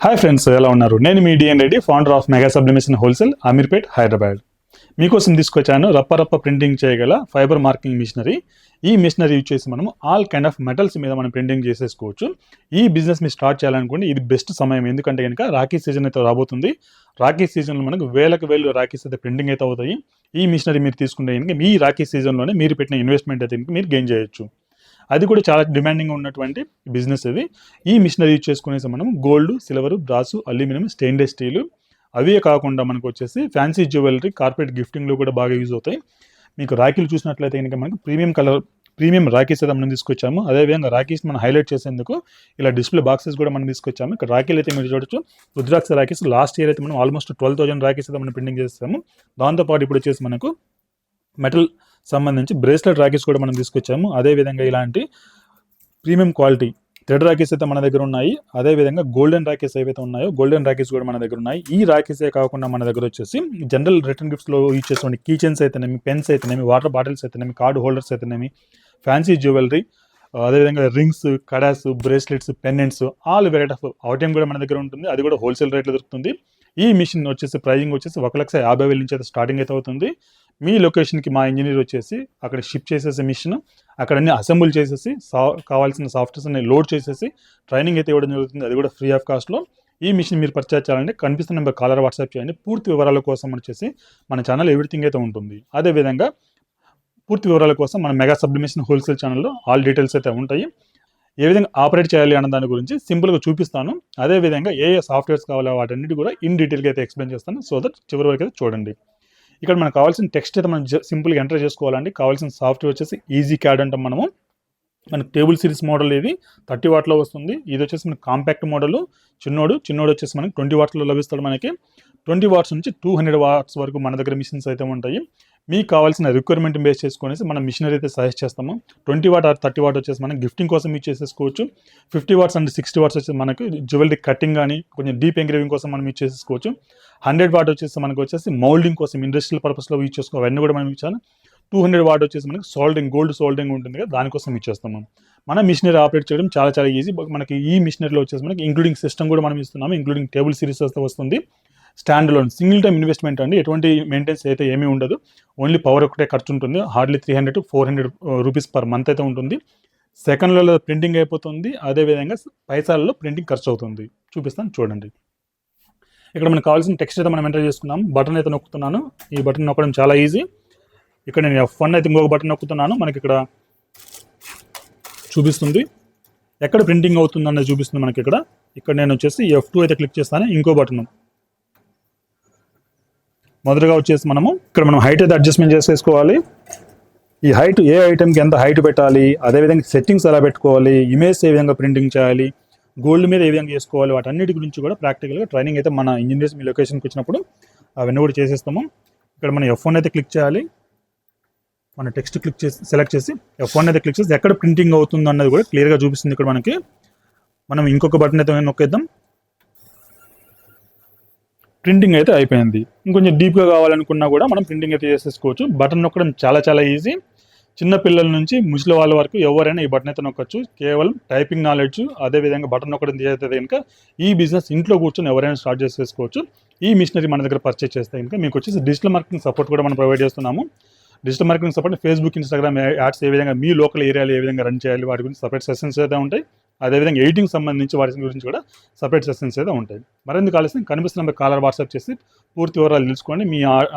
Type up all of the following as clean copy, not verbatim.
Hi friends, ఎలా ఉన్నారు? నేను మీ DN Reddy, founder of mega sublimation wholesale, Ameerpet, Hyderabad. మీకోసం తీసుకొచ్చాను రప్ప ప్రింటింగ్ చేయగల ఫైబర్ మార్కింగ్ మిషనరీ. ఈ మిషనరీ యూజ్ చేసి మనం ఆల్ కైండ్ ఆఫ్ మెటల్స్ మీద మనం ప్రింటింగ్ చేసేసుకోవచ్చు. ఈ బిజినెస్ మీరు స్టార్ట్ చేయాలనుకోండి, ఇది బెస్ట్ సమయం. ఎందుకంటే కనుక రాఖీ సీజన్ అయితే రాబోతుంది. రాఖీ సీజన్లో మనకు వేలు రాఖీస్ అయితే ప్రింటింగ్ అయితే అవుతాయి. ఈ మిషనరీ మీరు తీసుకుంటే కనుక మీ రాఖీ సీజన్లోనే మీరు పెట్టిన ఇన్వెస్ట్మెంట్ అయితే కనుక మీరు గెయిన్ చేయొచ్చు. అది కూడా చాలా డిమాండింగ్ ఉన్నటువంటి బిజినెస్ ఇది. ఈ మిషనరీ యూజ్ చేసుకునేసి మనం gold, silver, brass, aluminium, stainless steel, అవే కాకుండా మనకు వచ్చేసి ఫ్యాన్సీ జ్యువెలరీ, కార్పెట్ గిఫ్టింగ్లో కూడా బాగా యూజ్ అవుతాయి. మీకు రాఖీలు చూసినట్లయితే కనుక మనకు ప్రీమియం రాఖీస్ అయితే మనం తీసుకొచ్చాము. అదేవిధంగా రాఖీస్ మనం హైలైట్ చేసేందుకు ఇలా డిస్ప్లే బాక్సెస్ కూడా మనం తీసుకొచ్చాము. ఇక్కడ రాఖీలు అయితే మీరు చూడొచ్చు, రుద్రాక్ష రాఖీస్. లాస్ట్ ఇయర్ అయితే మనం ఆల్మోస్ట్ 12,000 రాఖీస్ అయితే మనం ప్రింటింగ్ చేస్తాము. దాంతోపాటు ఇప్పుడు వచ్చేసి మనకు మెటల్ సంబంధించి బ్రేస్లెట్ రాఖీస్ కూడా మనం తీసుకొచ్చాము. అదేవిధంగా ఇలాంటి ప్రీమియం క్వాలిటీ థ్రెడ్ రాఖీస్ అయితే మన దగ్గర ఉన్నాయి. అదేవిధంగా గోల్డెన్ రాఖీస్ ఏవైతే ఉన్నాయో గోల్డెన్ రాఖీస్ కూడా మన దగ్గర ఉన్నాయి. ఈ రాఖీసే కాకుండా మన దగ్గర వచ్చేసి జనరల్ రిటర్న్ గిఫ్ట్స్లో యూజ్ చేసేటువంటి కీ చైన్స్ అయితేనేమి, పెన్స్ అయితేనేమి, వాటర్ బాటిల్స్ అయితేనేమి, కార్డ్ హోల్డర్స్ అయితేనేమి, ఫ్యాన్సీ జ్యువెలరీ, అదేవిధంగా rings, kadas, bracelets, pendants, all variety of item కూడా మన దగ్గర ఉంటుంది. అది కూడా హోల్సేల్ రేట్లో దొరుకుతుంది. ఈ మిషన్ వచ్చేసి ప్రైజింగ్ వచ్చేసి 1,50,000 నుంచి అయితే స్టార్టింగ్ అయితే అవుతుంది. మీ లొకేషన్కి మా ఇంజనీర్ వచ్చేసి అక్కడ షిప్ చేసేసి మిషన్ అక్కడ అన్ని అసెంబుల్ చేసేసి కావాల్సిన సాఫ్ట్వేర్స్ అన్ని లోడ్ చేసేసి ట్రైనింగ్ అయితే ఇవ్వడం జరుగుతుంది. అది కూడా ఫ్రీ ఆఫ్ కాస్ట్లో. ఈ మిషన్ మీరు పర్చేజ్ చేయాలంటే కనిపిస్తున్న నెంబర్ కాలర్ వాట్సాప్ చేయండి. పూర్తి వివరాల కోసం వచ్చేసి మన ఛానల్ ఎవ్రీథింగ్ అయితే ఉంటుంది. అదేవిధంగా పూర్తి వివరాల కోసం మన మెగా సబ్లిమేషన్ హోల్సేల్ ఛానల్లో ఆల్ డీటెయిల్స్ అయితే ఉంటాయి. ఏ విధంగా ఆపరేట్ చేయాలి అన్న దాని గురించి సింపుల్గా చూపిస్తాను. అదేవిధంగా ఏ సాఫ్ట్వేర్స్ కావాలో వాటన్నిటి కూడా ఇన్ డీటెయిల్గా అయితే ఎక్స్ప్లెయిన్ చేస్తాను. సో దట్ చివరి వరకు అయితే చూడండి. ఇక్కడ మనకు కావాల్సిన టెక్స్ట్ అయితే మనం సింపుల్గా ఎంటర్ చేసుకోవాలండి. కావాల్సిన సాఫ్ట్వేర్ వచ్చేసి ఈజీ క్యాడ్ అంటాం మనము. మనకు టేబుల్ సిరీస్ మోడల్ ఇది 30 వాట్లో వస్తుంది. ఇది వచ్చేసి మనకి కాంపాక్ట్ మోడల్. చిన్నోడు వచ్చేసి మనకి 20 వాట్స్లో లభిస్తాడు. మనకి 20 వాట్స్ నుంచి 200 వాట్స్ వరకు మన దగ్గర మిషన్స్ అయితే ఉంటాయి. మీకు కావాల్సిన రిక్వైర్మెంట్ బేస్ చేసుకునేసి మనం మిషనరీ అయితే సజెస్ట్ చేస్తాము. 20 వాట్ ఆర్ 30 వాట్ వచ్చేసి మనం గిఫ్టింగ్ కోసం యూజ్ చేసేసుకోవచ్చు. 50 వాట్స్ అండ్ 60 వాట్స్ వచ్చేసి మనకి జ్యువెలరీ కటింగ్ కానీ కొంచెం డీప్ ఎంగ్రేవింగ్ కోసం మనం యూజ్ చేసేసుకోవచ్చు. 100 వాట్ వచ్చేసి మనకు వచ్చేసి మౌల్డింగ్ కోసం ఇండస్ట్రియల్ పర్పస్లో యూజ్ చేసుకోవాలి. అవన్నీ కూడా మనం ఇచ్చాను. 200 వాట్ వచ్చేసి మనకి సోల్డరింగ్, గోల్డ్ సోల్డరింగ్ ఉంటుంది కదా, దానికోసం ఇచ్చేస్తాము. మన మిషనరీ ఆపరేట్ చేయడం చాలా ఈజీ. మనకి ఈ మిషనరీలో వచ్చేసి మనకి ఇంక్లూడింగ్ సిస్టమ్ కూడా మనం ఇస్తున్నాము. ఇంక్లూడింగ్ టేబుల్ సిరీస్ వస్తుంది. Stand loan single time investment అండి. ఎటువంటి మెయింటెన్స్ అయితే ఏమీ ఉండదు. ఓన్లీ పవర్ ఒకటే ఖర్చు ఉంటుంది. Hardly 300 to 400 rupees per month అయితే ఉంటుంది. సెకండ్లలో ప్రింటింగ్ అయిపోతుంది. అదేవిధంగా పైసల్లో ప్రింటింగ్ ఖర్చు అవుతుంది. చూపిస్తాను చూడండి. ఇక్కడ మనకు కావాల్సిన టెక్స్ట్ అయితే మనం ఎంటర్ చేసుకున్నాం. బటన్ అయితే నొక్కుతున్నాను. ఈ బటన్ నొక్కడం చాలా ఈజీ. ఇక్కడ నేను F1 అయితే ఇంకొక బటన్ నొక్కుతున్నాను. మనకి ఇక్కడ చూపిస్తుంది ఎక్కడ ప్రింటింగ్ అవుతుంది అన్నది చూపిస్తుంది మనకి. ఇక్కడ నేను వచ్చేసి F2 అయితే క్లిక్ చేస్తాను. ఇంకో బటన్ మొదటగా వచ్చేసి మనం హైట్ అయితే అడ్జస్ట్మెంట్ చేసేసుకోవాలి. ఈ హైట్ ఏ ఐటెంకి ఎంత హైట్ పెట్టాలి, అదేవిధంగా సెట్టింగ్స్ ఎలా పెట్టుకోవాలి, ఇమేజ్ ఏ విధంగా ప్రింటింగ్ చేయాలి, గోల్డ్ మీద ఏ విధంగా చేసుకోవాలి, వాటన్నిటి గురించి కూడా ప్రాక్టికల్గా ట్రైనింగ్ అయితే మన ఇంజనీర్స్ మీ లొకేషన్కి వచ్చినప్పుడు అవన్నీ కూడా చేసేస్తాము. ఇక్కడ మనం F1 అయితే క్లిక్ చేయాలి. మన టెక్స్ట్ క్లిక్ చేసి సెలెక్ట్ చేసి F1 అయితే క్లిక్ చేసి ఎక్కడ ప్రింటింగ్ అవుతుంది అన్నది కూడా క్లియర్గా చూపిస్తుంది. ఇక్కడ మనం ఇంకొక బటన్ అయితే నొక్కేద్దాం. ప్రింటింగ్ అయితే అయిపోయింది. ఇంకొంచెం డీప్గా కావాలనుకున్నా కూడా మనం ప్రింటింగ్ అయితే చేసేసుకోవచ్చు. బటన్ నొక్కడం చాలా ఈజీ. చిన్న పిల్లల నుంచి ముసలి వాళ్ళ వరకు ఎవరైనా ఈ బటన్ అయితే నొక్కచ్చు. కేవలం టైపింగ్ నాలెడ్జ్, అదేవిధంగా బటన్ నొక్కడం చేస్తే కనుక ఈ బిజినెస్ ఇంట్లో కూర్చొని ఎవరైనా స్టార్ట్ చేసేసుకోవచ్చు. ఈ మిషనరీ మన దగ్గర పర్చేస్ చేస్తే కనుక మీకు వచ్చేసి డిజిటల్ మార్కెటింగ్ సపోర్ట్ కూడా మనం ప్రొవైడ్ చేస్తున్నాము. Digital marketing support Facebook, Instagram ads ఏ విధంగా మీ లోకల్ ఏరియాలో ఏ విధంగా రన్ చేయాలి వాటి గురించి సపరేట్ సెషన్స్ అయితే ఉంటాయి. అదేవిధంగా ఎడిటింగ్ సంబంధించి వాటి గురించి కూడా సపరేట్ సెషన్స్ అయితే ఉంటాయి. మరెందుకు కావాల్సిన కనిపిస్తున్న కాలర్ వాట్సాప్ చేసి పూర్తి వివరాలు తెలుసుకోండి.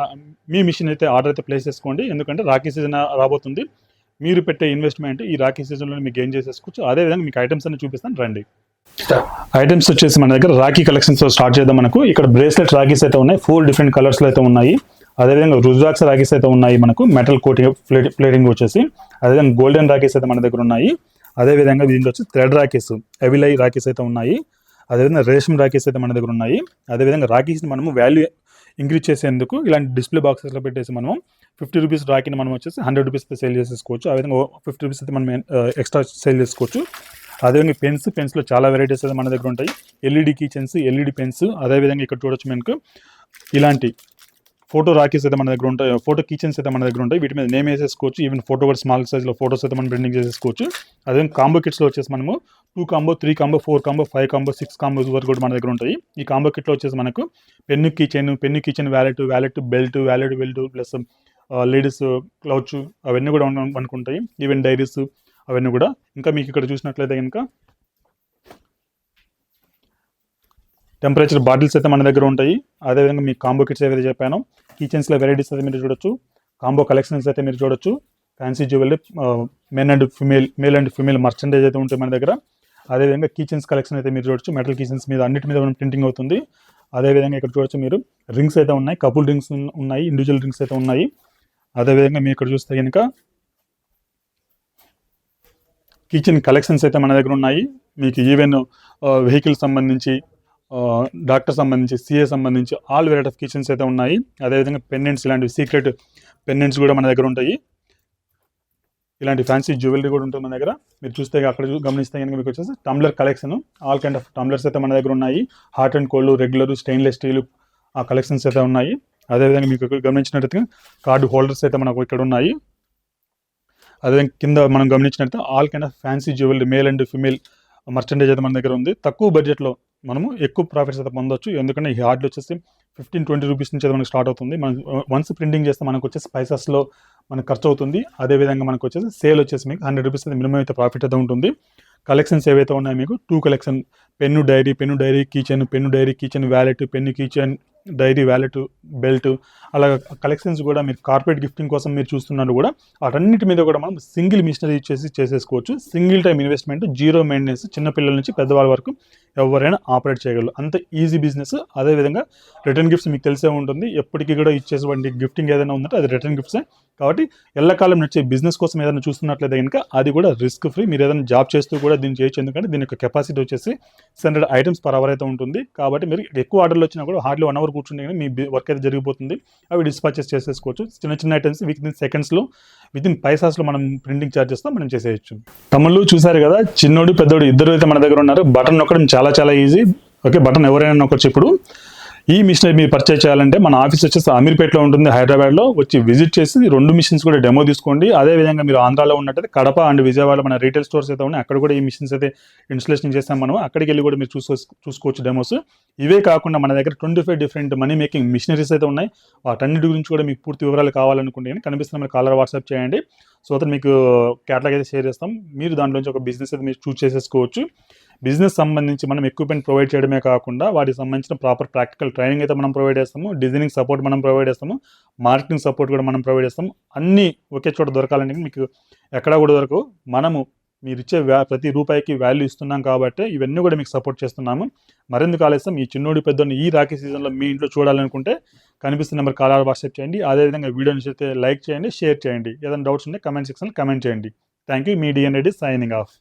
మీ మిషన్ అయితే ఆర్డర్ అయితే ప్లేస్ చేసుకోండి. ఎందుకంటే రాఖీ సీజన్ రాబోతుంది. మీరు పెట్టే ఇన్వెస్ట్మెంట్ ఈ రాఖీ సీజన్లో మీకు గెయిన్ చేసేసుకోవచ్చు. అదేవిధంగా మీకు ఐటమ్స్ అన్ని చూపిస్తాను రండి. ఐటమ్స్ వచ్చేసి మన దగ్గర రాఖీ కలెక్షన్స్ స్టార్ట్ చేద్దాం. మనకు ఇక్కడ బ్రేస్లెట్ రాఖీస్ అయితే ఉన్నాయి. 4 డిఫరెంట్ కలర్స్లో అయితే ఉన్నాయి. అదేవిధంగా రుద్రాక్ష రాఖీస్ అయితే ఉన్నాయి. మనకు మెటల్ కోటింగ్ ప్లేటింగ్ వచ్చేసి. అదేవిధంగా గోల్డెన్ రాఖీస్ అయితే మన దగ్గర ఉన్నాయి. అదేవిధంగా దీంట్లో వచ్చి థ్రెడ్ రాఖీస్, ఎవిలై రాఖీస్ అయితే ఉన్నాయి. అదేవిధంగా రేషం రాఖీస్ అయితే మన దగ్గర ఉన్నాయి. అదేవిధంగా రాఖీస్ని మనము వాల్యూ ఇంక్రీజ్ చేసేందుకు ఇలాంటి డిస్ప్లే బాక్సెస్లో పెట్టేసి మనము 50 రూపీస్ రాఖీని మనం వచ్చేసి 100 రూపీస్ అయితే సేల్ చేసేసుకోవచ్చు. ఆ విధంగా 50 రూపీస్ అయితే మనం ఎక్స్ట్రా సేల్ చేసుకోవచ్చు. అదేవిధంగా పెన్స్లో చాలా వెరైటీస్ అయితే మన దగ్గర ఉంటాయి. LED key chains, LED pens, అదేవిధంగా ఇక్కడ చూడొచ్చు మనకు ఇలాంటి ఫోటో రాకీస్ అయితే మన దగ్గర ఉంటాయి, ఫోటో కిచెన్స్ అయితే మన దగ్గర ఉంటాయి. వీటి మీద నేమ్ వేసేసుకోవచ్చు. ఈవెన్ ఫోటో కూడా స్మాల్ సైజ్లో ఫోటోస్ అయితే మనం ప్రింటింగ్ చేసేసుకోవచ్చు. అదే కాంబో కిట్స్లో వచ్చేసి మనము 2 combo, 3 combo, 4 combo, 5 combo, 6 combos వరకు కూడా మన దగ్గర ఉంటాయి. ఈ కాంబో కిట్లో వచ్చేసి మనకు pen kitchen wallet belt plus ladies clutch అవన్నీ కూడా మనకు ఉంటాయి. ఈవెన్ డైరీస్ అవన్నీ కూడా. ఇంకా మీకు ఇక్కడ చూసినట్లయితే కనుక టెంపరేచర్ బాటిల్స్ అయితే మన దగ్గర ఉంటాయి. అదేవిధంగా మీ కాంబో కిట్స్ ఏవైతే చెప్పానో కిచెన్స్లో వెరైటీస్ అయితే మీరు చూడొచ్చు. కాంబో కలెక్షన్స్ అయితే మీరు చూడొచ్చు. Fancy jewellery, male and female merchandise అయితే ఉంటాయి మన దగ్గర. అదేవిధంగా కిచెన్స్ కలెక్షన్ అయితే మీరు చూడొచ్చు. మెటల్ కిచెన్స్ మీద అన్నిటి మీద మనం ప్రింటింగ్ అవుతుంది. అదేవిధంగా ఇక్కడ చూడొచ్చు మీరు రింగ్స్ అయితే ఉన్నాయి, కపుల్ రింగ్స్ ఉన్నాయి, ఇండివిజువల్ రింగ్స్ అయితే ఉన్నాయి. అదేవిధంగా మీరు ఇక్కడ చూస్తే కనుక కిచెన్ కలెక్షన్స్ అయితే మన దగ్గర ఉన్నాయి. మీకు ఈవెన్ వెహికల్ సంబంధించి, డాక్టర్ సంబంధించి, సిఏ సంబంధించి ఆల్ వెరైటీ ఆఫ్ కిచెన్స్ అయితే ఉన్నాయి. అదేవిధంగా పెండెంట్స్, ఇలాంటివి సీక్రెట్ పెండెంట్స్ కూడా మన దగ్గర ఉంటాయి. ఇలాంటి ఫ్యాన్సీ జ్యువెలరీ కూడా ఉంటుంది మన దగ్గర. మీరు చూస్తే అక్కడ గమనిస్తే కనుక మీకు వచ్చేసి tumbler collection, all kind of tumblers అయితే మన దగ్గర ఉన్నాయి. Hot and cold, regular, stainless steel ఆ కలెక్షన్స్ అయితే ఉన్నాయి. అదేవిధంగా మీకు గమనించినట్లయితే కార్డు హోల్డర్స్ అయితే మనకు ఇక్కడ ఉన్నాయి. అదేవిధంగా కింద మనం గమనించినట్లయితే all kind of fancy jewellery, male and female merchandise అయితే మన దగ్గర ఉంది. తక్కువ బడ్జెట్లో మనము ఎక్కువ ప్రాఫిట్స్ అయితే పొందొచ్చు. ఎందుకంటే ఈ హార్డ్లు వచ్చేసి 15-20 రూపీస్ నుంచి అయితే మనకు స్టార్ట్ అవుతుంది. మనం వన్స్ ప్రింటింగ్ చేస్తే మనకు వచ్చేసి పైసెస్లో మనకు ఖర్చు అవుతుంది. అదేవిధంగా మనకు వచ్చేసి సేల్ వచ్చేసి మీకు 100 రూపీస్ అయితే మినిమం అయితే ప్రాఫిట్ అయితే ఉంటుంది. కలెక్షన్స్ ఏవైతే ఉన్నాయో మీకు 2 collection, pen diary keychain wallet, pen keychain diary wallet, belt, అలా కలెక్షన్స్ కూడా మీరు కార్పొరేట్ గిఫ్టింగ్ కోసం మీరు చూస్తున్నారు కూడా వాటన్నిటి మీద కూడా మనం సింగిల్ మిషనరీ చేసేసుకోవచ్చు. Single time investment, zero maintenance, చిన్నపిల్లల నుంచి పెద్దవాళ్ళ వరకు ఎవరైనా ఆపరేట్ చేయగలరు. అంత ఈజీ బిజినెస్. అదేవిధంగా రిటర్న్ గిఫ్ట్స్ మీకు తెలిసే ఉంటుంది. ఎప్పటికీ కూడా ఇచ్చేటువంటి గిఫ్టింగ్ ఏదైనా ఉందంటే అది రిటర్న్ గిఫ్ట్సే. కాబట్టి ఎల్లకాలం నడిచే బిజినెస్ కోసం ఏదైనా చూస్తున్నట్లయితే కనుక అది కూడా రిస్క్ ఫ్రీ. మీరు ఏదైనా జాబ్ చేస్తూ కూడా దీన్ని చేయొచ్చు. ఎందుకంటే దీని యొక్క కెపాసిటీ వచ్చేసి 600 ఐటమ్స్ పర్ అవర్ అయితే ఉంటుంది. కాబట్టి మీరు ఎక్కువ ఆర్డర్లు వచ్చినా కూడా హార్డ్లీ 1 అవర్ కూర్చుంటే కానీ మీ వర్క్ అయితే జరిగిపోతుంది. అవి డిస్పాచెస్ చేసేసుకోవచ్చు. చిన్న ఐటమ్స్ వితిన్ సెకండ్స్లో, వితిన్ పైసాస్లో మనం ప్రింటింగ్ ఛార్జెస్తో మనం చేసేయచ్చు. తమ్ముళ్ళు చూసారు కదా, చిన్నోడు పెద్దోడు ఇద్దరు అయితే మన దగ్గర ఉన్నారు. బటన్ నొక్కడం చాలా ఈజీ. ఓకే, బటన్ ఎవరైనా నొక్కచ్చు. ఇప్పుడు ఈ మిషన్ మీరు పర్చేజ్ చేయాలంటే మన ఆఫీస్ వచ్చేసి అమీర్పేటలో ఉంటుంది, హైదరాబాద్లో. వచ్చి విజిట్ చేసి 2 మిషన్స్ కూడా డెమో తీసుకోండి. అదేవిధంగా మీరు ఆంధ్రాలో ఉన్నట్టయితే కడప అండ్ విజయవాడలో మన రీటైల్ స్టోర్స్ అయితే ఉన్నాయి. అక్కడ కూడా ఈ మిషన్స్ అయితే ఇన్స్టలేషన్ చేస్తాం మనం. అక్కడికి వెళ్ళి కూడా మీరు చూసుకోవచ్చు డెమోస్. ఇవే కాకుండా మన దగ్గర 25 డిఫరెంట్ మనీ మేకింగ్ మిషనరీస్ అయితే ఉన్నాయి. వాటన్నిటి గురించి కూడా మీకు పూర్తి వివరాలు కావాలనుకుంటే కనిపిస్తున్న మీరు కాలర్ వాట్సాప్ చేయండి. సో అతను మీకు క్యాటలాగ్ అయితే షేర్ చేస్తాం. మీరు దాంట్లోంచి ఒక బిజినెస్ అయితే మీరు చూస్ చేసేసుకోవచ్చు. బిజినెస్ సంబంధించి మనం ఎక్విప్మెంట్ ప్రొవైడ్ చేయడమే కాకుండా వాటికి సంబంధించిన ప్రాపర్ ప్రాక్టికల్ ట్రైనింగ్ అయితే మనం ప్రొవైడ్ చేస్తాము. డిజైనింగ్ సపోర్ట్ మనం ప్రొవైడ్ చేస్తాము. మార్కెటింగ్ సపోర్ట్ కూడా మనం ప్రొవైడ్ చేస్తాము. అన్నీ ఒకే చోట దొరకాలంటే మీకు ఎక్కడా కూడా దొరకవు. మనము మీరు ఇచ్చే ప్రతి రూపాయికి వాల్యూ ఇస్తున్నాం కాబట్టి ఇవన్నీ కూడా మీకు సపోర్ట్ చేస్తున్నాము. మరెందుకు ఆలస్యం, ఈ చిన్నోడి పెద్దోడిని ఈ రాఖీ సీజన్లో మీ ఇంట్లో చూడాలనుకుంటే కనిపిస్తున్న నెంబర్ కాల్ వాట్సాప్ చేయండి. అదేవిధంగా వీడియోని అయితే లైక్ చేయండి, షేర్ చేయండి. ఏదైనా డౌట్స్ ఉంటే కమెంట్ సెక్షన్లో కమెంట్ చేయండి. Thank you. మీ డిఎన్ రెడ్డి సైనింగ్ ఆఫ్.